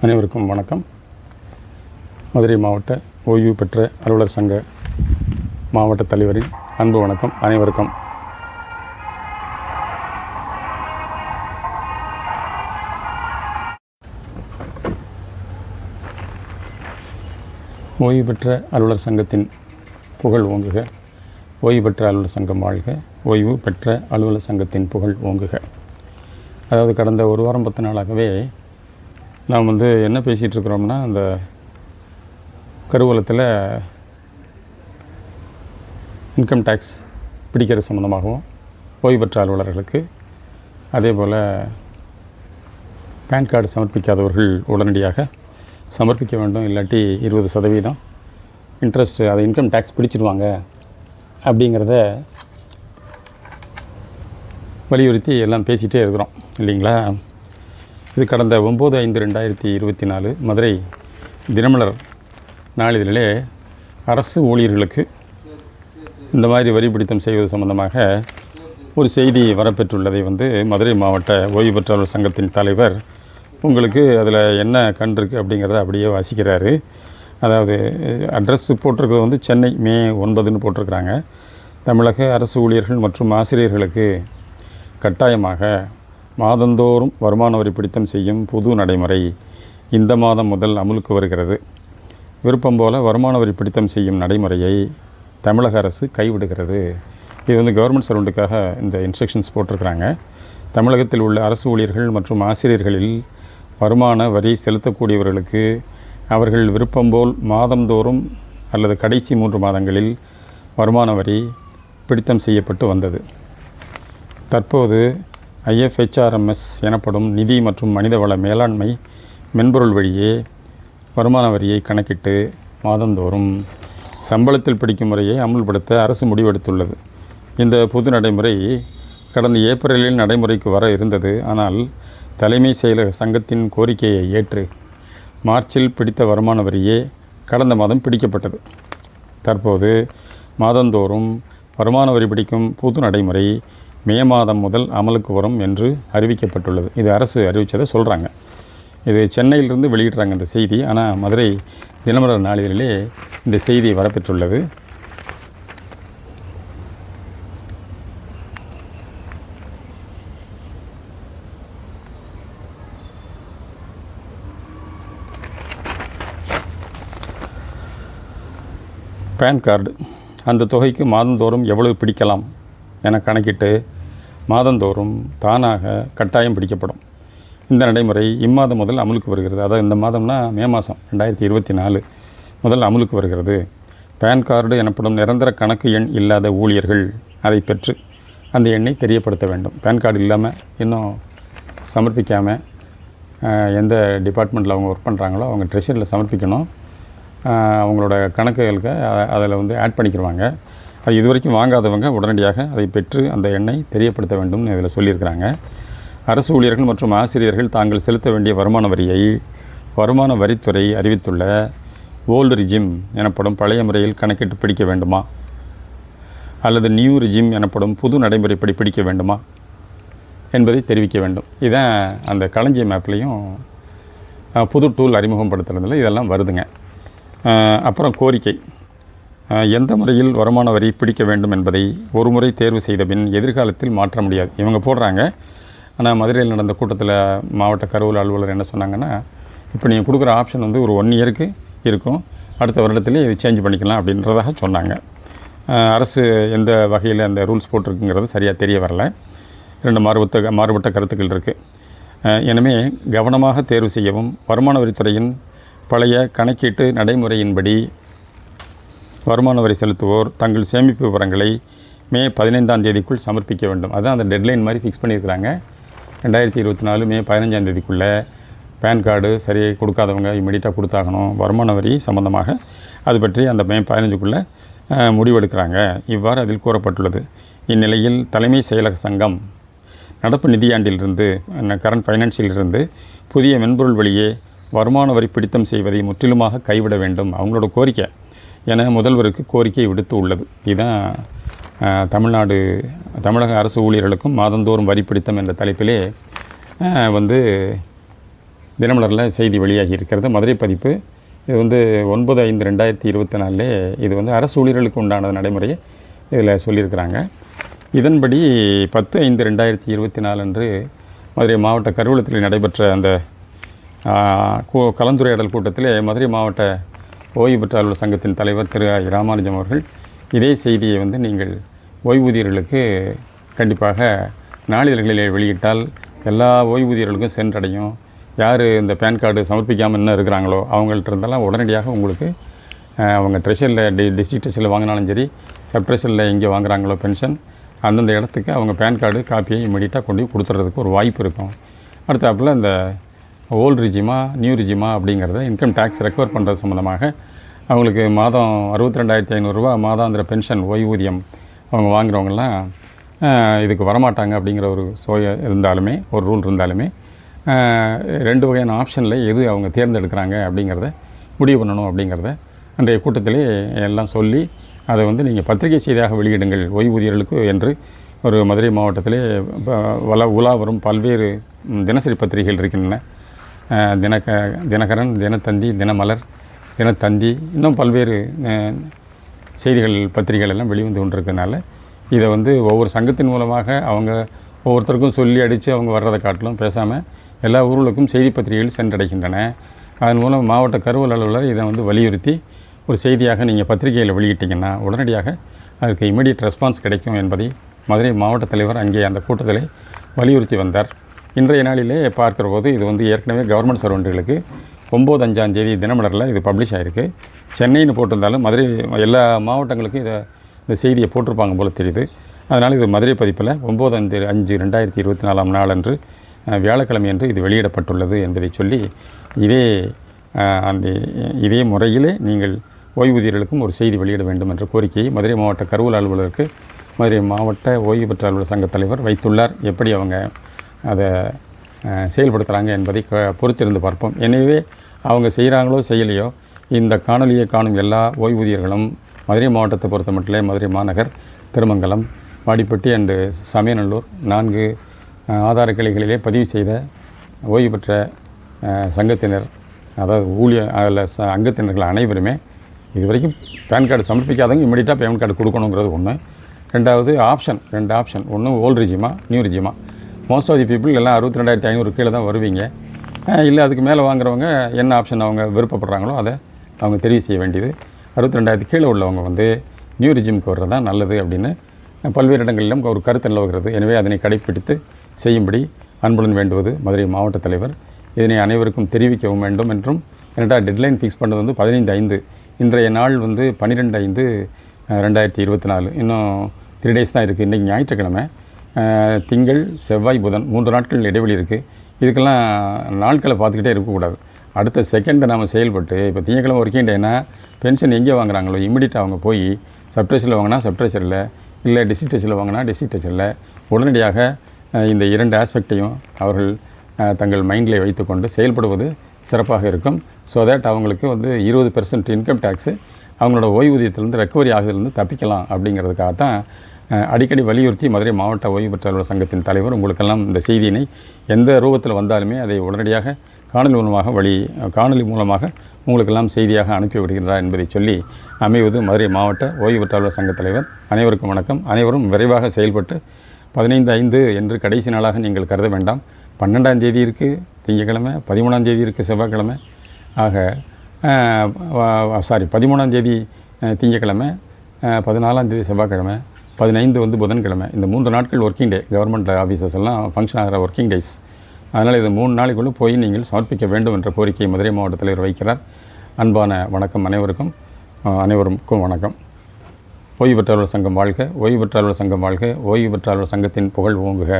அனைவருக்கும் வணக்கம். மதுரை மாவட்ட ஓய்வு பெற்ற அலுவலர் சங்க மாவட்ட தலைவரின் அன்பு வணக்கம். அனைவருக்கும் ஓய்வு பெற்ற அலுவலர் சங்கத்தின் புகழ் ஓங்குக. ஓய்வு பெற்ற அலுவலர் சங்கம் வாழ்க. ஓய்வு பெற்ற அலுவலர் சங்கத்தின் புகழ் ஓங்குக. அதாவது கடந்த ஒரு வாரம் 10 நாளாகவே நாம் என்ன பேசிகிட்டு இருக்கிறோம்னா, அந்த கருவூலத்தில் இன்கம் டேக்ஸ் பிடிக்கிற சம்மந்தமாகவும், ஓய்வு பெற்ற அலுவலர்களுக்கு அதே போல் பேன் கார்டு சமர்ப்பிக்காதவர்கள் உடனடியாக சமர்ப்பிக்க வேண்டும், இல்லாட்டி 20% இன்ட்ரெஸ்ட், அதை இன்கம் டேக்ஸ் பிடிச்சிடுவாங்க அப்படிங்கிறத வலியுறுத்தி எல்லாம் பேசிகிட்டே இருக்கிறோம் இல்லைங்களா. இது கடந்த 9/5/2024 மதுரை தினமலர் நாளிதழிலே அரசு ஊழியர்களுக்கு இந்த மாதிரி வரி பிடித்தம் செய்வது சம்பந்தமாக ஒரு செய்தி வரப்பெற்றுள்ளதை மதுரை மாவட்ட ஓய்வு பெற்ற அலுவலர் சங்கத்தின் தலைவர் உங்களுக்கு அதில் என்ன கண்டிருக்கு அப்படிங்கிறத அப்படியே வாசிக்கிறாரு. அதாவது அட்ரஸ் போட்டிருக்கிறது சென்னை மே 9 போட்டிருக்கிறாங்க. தமிழக அரசு ஊழியர்கள் மற்றும் ஆசிரியர்களுக்கு கட்டாயமாக மாதந்தோறும் வருமான வரி பிடித்தம் செய்யும் புது நடைமுறை இந்த மாதம் முதல் அமுலுக்கு வருகிறது. விருப்பம் போல் வருமான வரி பிடித்தம் செய்யும் நடைமுறையை தமிழக அரசு கைவிடுகிறது. இது கவர்மெண்ட் சர்வெண்ட்டுக்காக இந்த இன்ஸ்ட்ரக்ஷன்ஸ் போட்டிருக்கிறாங்க. தமிழகத்தில் உள்ள அரசு ஊழியர்கள் மற்றும் ஆசிரியர்களில் வருமான வரி செலுத்தக்கூடியவர்களுக்கு அவர்கள் விருப்பம்போல் மாதந்தோறும் அல்லது கடைசி 3 மாதங்களில் வருமான வரி பிடித்தம் செய்யப்பட்டு வந்தது. தற்போது IFHRMS எனப்படும் நிதி மற்றும் மனிதவள மேலாண்மை மென்பொருள் வழியே வருமான வரியை கணக்கிட்டு மாதந்தோறும் சம்பளத்தில் பிடிக்கும் முறையை அமுல்படுத்த அரசு முடிவெடுத்துள்ளது. இந்த புது நடைமுறை கடந்த ஏப்ரலில் நடைமுறைக்கு வர இருந்தது. ஆனால் தலைமை செயலக சங்கத்தின் கோரிக்கையை ஏற்று மார்ச்சில் பிடித்த வருமான வரியே கடந்த மாதம் பிடிக்கப்பட்டது. தற்போது மாதந்தோறும் வருமான வரி பிடிக்கும் புது நடைமுறை மே மாதம் முதல் அமலுக்கு வரும் என்று அறிவிக்கப்பட்டுள்ளது. இது அரசு அறிவித்ததை சொல்கிறாங்க. இது சென்னையிலிருந்து வெளியிடுறாங்க இந்த செய்தி. ஆனால் மதுரை தினமலர் நாளிதழிலே இந்த செய்தி வரப்பெற்றுள்ளது. பேன் கார்டு அந்த தொகைக்கு மாதந்தோறும் எவ்வளவு பிடிக்கலாம் என கணக்கிட்டு மாதந்தோறும் தானாக கட்டாயம் பிடிக்கப்படும். இந்த நடைமுறை இம்மாதம் முதல் அமுலுக்கு வருகிறது. அதாவது இந்த மாதம்னா மே மாதம் 2024 முதல் அமுலுக்கு வருகிறது. பேன் கார்டு எனப்படும் நிரந்தர கணக்கு எண் இல்லாத ஊழியர்கள் அதை பெற்று அந்த எண்ணை தெரியப்படுத்த வேண்டும். பேன் கார்டு இல்லாமல் இன்னும் சமர்ப்பிக்காமல் எந்த டிபார்ட்மெண்ட்டில் அவங்க ஒர்க் பண்ணுறாங்களோ அவங்க ட்ரெஷரியில் சமர்ப்பிக்கணும். அவங்களோட கணக்குகளுக்கு அதில் ஆட் பண்ணிக்கிடுவாங்க. அது இதுவரைக்கும் வாங்காதவங்க உடனடியாக அதை பெற்று அந்த எண்ணை தெரியப்படுத்த வேண்டும்னு இதில் சொல்லியிருக்கிறாங்க. அரசு ஊழியர்கள் மற்றும் ஆசிரியர்கள் தாங்கள் செலுத்த வேண்டிய வருமான வரியை வருமான வரித்துறை அறிவித்துள்ள ஓல்டு ரிஜிம் எனப்படும் பழைய முறையில் கணக்கிட்டு பிடிக்க வேண்டுமா அல்லது நியூ ரிஜிம் எனப்படும் புது நடைமுறைப்படி பிடிக்க வேண்டுமா என்பதை தெரிவிக்க வேண்டும். இதுதான் அந்த களஞ்சியம் ஆப்லேயும் புது டூல் அறிமுகப்படுத்துறதில் இதெல்லாம் வருதுங்க. அப்புறம் கோரிக்கை, எந்த முறையில் வருமான வரி பிடிக்க வேண்டும் என்பதை ஒரு முறை தேர்வு செய்த பின் எதிர்காலத்தில் மாற்ற முடியாது. இவங்க போடுறாங்க. ஆனால் மதுரையில் நடந்த கூட்டத்தில் மாவட்ட கருவூல அலுவலர் என்ன சொன்னாங்கன்னா, இப்போ நீங்கள் கொடுக்குற ஆப்ஷன் ஒரு 1 இயருக்கு இருக்கும், அடுத்த வருடத்திலே இது சேஞ்ச் பண்ணிக்கலாம் அப்படின்றதாக சொன்னாங்க. அரசு எந்த வகையில் அந்த ரூல்ஸ் போட்டிருக்குங்கிறது சரியாக தெரிய வரல. 2 மாறுபட்ட கருத்துக்கள் இருக்குது. எனவே கவனமாக தேர்வு செய்யவும், வருமான வரித்துறையின் பழைய கணக்கீட்டு நடைமுறையின்படி வருமான வரி செலுத்துவோர் தங்கள் சேமிப்பு விவரங்களை மே 15ஆம் தேதிக்குள் சமர்ப்பிக்க வேண்டும். அதுதான் அந்த டெட்லைன் மாதிரி ஃபிக்ஸ் பண்ணியிருக்கிறாங்க. 2024 மே 15ஆம் தேதிக்குள்ளே பேன் கார்டு சரியாக கொடுக்காதவங்க இமீடியட்டாக கொடுத்தாகணும். வருமான வரி சம்பந்தமாக அது பற்றி அந்த மே 15க்குள்ளே முடிவெடுக்கிறாங்க. இவ்வாறு அதில் கூறப்பட்டுள்ளது. இந்நிலையில் தலைமை செயலக சங்கம் நடப்பு நிதியாண்டிலிருந்து கரண்ட் ஃபைனான்சியலிருந்து புதிய மென்பொருள் வழியே வருமான வரி பிடித்தம் செய்வதை முற்றிலுமாக கைவிட வேண்டும் அவங்களோட கோரிக்கை என முதல்வருக்கு கோரிக்கை விடுத்து உள்ளது. இதுதான் தமிழக அரசு ஊழியர்களுக்கும் மாதந்தோறும் வரி பிடித்தம் என்ற தலைப்பிலே தினமலரில் செய்தி வெளியாகி இருக்கிறது. மதுரை பதிப்பு. இது வந்து 9/5/2024 இது வந்து அரசு ஊழியர்களுக்கு உண்டான நடைமுறையை இதில் சொல்லியிருக்கிறாங்க. இதன்படி 10/5/2024 அன்று மதுரை மாவட்ட கருவூலத்தில் நடைபெற்ற அந்த கலந்துரையாடல் கூட்டத்தில் மதுரை மாவட்ட ஓய்வு பெற்ற அலுவலர் சங்கத்தின் தலைவர் திரு ராமானுஜம் அவர்கள் இதே செய்தியை வந்து நீங்கள் ஓய்வூதியர்களுக்கு கண்டிப்பாக நாளிதழ்களில் வெளியிட்டால் எல்லா ஓய்வூதியர்களுக்கும் சென்றடையும். யார் இந்த பேன் கார்டு சமர்ப்பிக்காமல் இன்னும் இருக்கிறாங்களோ அவங்கள்ட்ட இருந்தாலும் உடனடியாக உங்களுக்கு அவங்க ட்ரெஷரில் டிஸ்ட்ரிக்ட் ட்ரெஷரில் வாங்கினாலும் சரி, சப் ட்ரெஷரில் எங்கே வாங்குகிறாங்களோ பென்ஷன் அந்தந்த இடத்துக்கு அவங்க பேன் கார்டு காப்பியை இமீடியட்டாக கொண்டு போய் கொடுத்துறதுக்கு ஒரு வாய்ப்பு இருக்கும். அடுத்தாப்பில் இந்த ஓல்டு ரிஜிமா நியூ ரிஜிமா அப்படிங்கிறத இன்கம் டேக்ஸ் ரெக்கவர் பண்ணுறது சம்மந்தமாக அவங்களுக்கு மாதம் 62,500 ரூபா மாதாந்திர பென்ஷன் ஓய்வூதியம் அவங்க வாங்குறவங்கலாம் இதுக்கு வரமாட்டாங்க அப்படிங்கிற ஒரு இருந்தாலுமே ஒரு ரூல் இருந்தாலுமே 2 வகையான ஆப்ஷனில் எது அவங்க தேர்ந்தெடுக்கிறாங்க அப்படிங்கிறத முடிவு பண்ணணும் அப்படிங்கிறத அன்றைய கூட்டத்திலே எல்லாம் சொல்லி அதை வந்து நீங்கள் பத்திரிகை செய்தியாக வெளியிடுங்கள் ஓய்வூதியர்களுக்கு என்று ஒரு மதுரை மாவட்டத்திலே உலா வரும் பல்வேறு தினசரி பத்திரிகைகள் இருக்கின்றன. தினகரன், தினத்தந்தி, தினமலர், தினத்தந்தி, இன்னும் பல்வேறு செய்திகள் பத்திரிகைகள் எல்லாம் வெளிவந்து கொண்டிருக்கிறதுனால இதை வந்து ஒவ்வொரு சங்கத்தின் மூலமாக அவங்க ஒவ்வொருத்தருக்கும் சொல்லி அடித்து அவங்க வர்றதை காட்டிலும் பேசாமல் எல்லா ஊர்களுக்கும் செய்தி பத்திரிகைகள் சென்றடைகின்றன. அதன் மூலம் மாவட்ட கருவூல அலுவலர் இதை வந்து வலியுறுத்தி ஒரு செய்தியாக நீங்கள் பத்திரிகையில் வெளியிட்டிங்கன்னா உடனடியாக அதுக்கு இமீடியட் ரெஸ்பான்ஸ் கிடைக்கும் என்பதை மதுரை மாவட்ட தலைவர் அங்கே அந்த கூட்டத்தில் வலியுறுத்தி வந்தார். இன்றைய நாளிலே பார்க்குற போது இது வந்து ஏற்கனவே கவர்மெண்ட் சர்வெண்ட்டுகளுக்கு 9/5 தினமலரில் இது பப்ளிஷ் ஆகிருக்கு. சென்னைன்னு போட்டிருந்தாலும் மதுரை எல்லா மாவட்டங்களுக்கும் இந்த செய்தியை போட்டிருப்பாங்க போல் தெரியுது. அதனால் இது மதுரை பதிப்பில் 9/5/2024 நாளன்று வியாழக்கிழமை அன்று இது வெளியிடப்பட்டுள்ளது என்பதை சொல்லி இதே முறையிலே நீங்கள் ஓய்வூதியர்களுக்கும் ஒரு செய்தி வெளியிட வேண்டும் என்ற கோரிக்கையை மதுரை மாவட்ட கருவூல அலுவலருக்கு மதுரை மாவட்ட ஓய்வு பெற்ற அலுவலர் சங்க தலைவர் வைத்துள்ளார். எப்படி அவங்க அதை செயல்படுத்துகிறாங்க என்பதை பொறுத்திருந்து பார்ப்போம். எனவே அவங்க செய்கிறாங்களோ செய்யலையோ இந்த காணொலியை காணும் எல்லா ஓய்வூதியர்களும் மதுரை மாவட்டத்தை பொறுத்த மட்டும் மதுரை மாநகர், திருமங்கலம், வாடிப்பட்டி அண்டு சமயநல்லூர் 4 ஆதார கிளைகளிலே பதிவு செய்த ஓய்வு பெற்ற சங்கத்தினர், அதாவது அதில் அங்கத்தினர்கள் அனைவருமே இதுவரைக்கும் பேன் கார்டு சமர்ப்பிக்காதவங்க இமீடியட்டாக பேன் கார்டு கொடுக்கணுங்கிறது ஒன்று. ரெண்டாவது ரெண்டு ஆப்ஷன் ஒன்று ஓல்டு ரிஜிமா, நியூ ரிஜிமா. மோஸ்ட் ஆஃப் தி பீப்புள் எல்லாம் 62,500 கீழே தான் வருவீங்க. இல்லை அதுக்கு மேலே வாங்குறவங்க என்ன ஆப்ஷன் அவங்க விருப்பப்படுறாங்களோ அதை அவங்க தெரிவு செய்ய வேண்டியது. 62,000 கீழே உள்ளவங்க வந்து நியூ ரிஜிமுக்கு வர்றது தான் நல்லது அப்படின்னு பல்வேறு இடங்களிலும் ஒரு கருத்து நிலவுகிறது. எனவே அதனை கடைப்பிடித்து செய்யும்படி அன்புடன் வேண்டுவது மதுரை மாவட்ட தலைவர். இதனை அனைவருக்கும் தெரிவிக்கவும் வேண்டும் என்றும். ஏனென்றால் டெட்லைன் ஃபிக்ஸ் பண்ணது வந்து 15/5. இன்றைய நாள் வந்து 12/5/2024. இன்னும் 3 days தான் இருக்குது. இன்றைக்கி ஞாயிற்றுக்கிழமை, திங்கள், செவ்வாய், புதன் 3 நாட்கள் இடைவெளி இருக்குது. இதுக்கெல்லாம் நாட்களை பார்த்துக்கிட்டே இருக்கக்கூடாது. அடுத்த செகண்டை நாம் செயல்பட்டு இப்போ திங்கக்கிழமை ஒர்க்கிங் டேனா பென்ஷன் எங்கே வாங்குறாங்களோ இமீடியட்டாக அவங்க போய் சப்ட்ரெஷரில் வாங்கினா சப்ட்ரெஷரில், இல்லை டிஸ்ட்ரிக்ட் ட்ரெஷரில் வாங்கினா டிஸ்ட்ரிக்ட் ட்ரெஷரில் உடனடியாக இந்த 2 ஆஸ்பெக்டையும் அவர்கள் தங்கள் மைண்டில் வைத்துக்கொண்டு செயல்படுவது சிறப்பாக இருக்கும். ஸோ தேட் அவங்களுக்கு வந்து 20% இன்கம் டேக்ஸு அவங்களோட ஓய்வூதியத்திலேருந்து ரெக்கவரி ஆகுதுலேருந்து தப்பிக்கலாம். அப்படிங்கிறதுக்காக தான் அடிக்கடி வலியுறுத்தி மதுரை மாவட்ட ஓய்வு பெற்ற அலுவலர் சங்கத்தின் தலைவர் உங்களுக்கெல்லாம் இந்த செய்தியினை எந்த ரூபத்தில் வந்தாலுமே அதை உடனடியாக காணொலி மூலமாக உங்களுக்கெல்லாம் செய்தியாக அனுப்பி விடுகின்றார் என்பதை சொல்லி அமைவது மதுரை மாவட்ட ஓய்வு பெற்ற அலுவலர் சங்க தலைவர். அனைவருக்கும் வணக்கம். அனைவரும் விரைவாக செயல்பட்டு 15/5 என்று கடைசி நாளாக நீங்கள் கருத வேண்டாம். 12ஆம் தேதி இருக்குது திங்கக்கிழமை, 13ஆம் தேதி இருக்குது செவ்வாய்க்கிழமை. ஆக 13ஆம் தேதி திங்கக்கிழமை, 14ஆம் தேதி செவ்வாய்க்கிழமை, 15 வந்து புதன்கிழமை. இந்த 3 நாட்கள் ஒர்க்கிங் டே. கவர்மெண்ட் ஆஃபீஸர்ஸ் எல்லாம் ஃபங்க்ஷன் ஆகிற ஒர்க்கிங் டேஸ். அதனால் இது 3 நாளைக்குள்ளே போய் நீங்கள் சமர்ப்பிக்க வேண்டும் என்ற கோரிக்கையை மதுரை மாவட்ட தலைவர் வைக்கிறார். அன்பான வணக்கம் அனைவருக்கும் வணக்கம். ஓய்வு பெற்ற அலுவலர் சங்கம் வாழ்க, ஓய்வு பெற்ற அலுவலர் சங்கம் வாழ்க, ஓய்வு பெற்ற அலுவலர் சங்கத்தின் புகழ் ஓங்குக.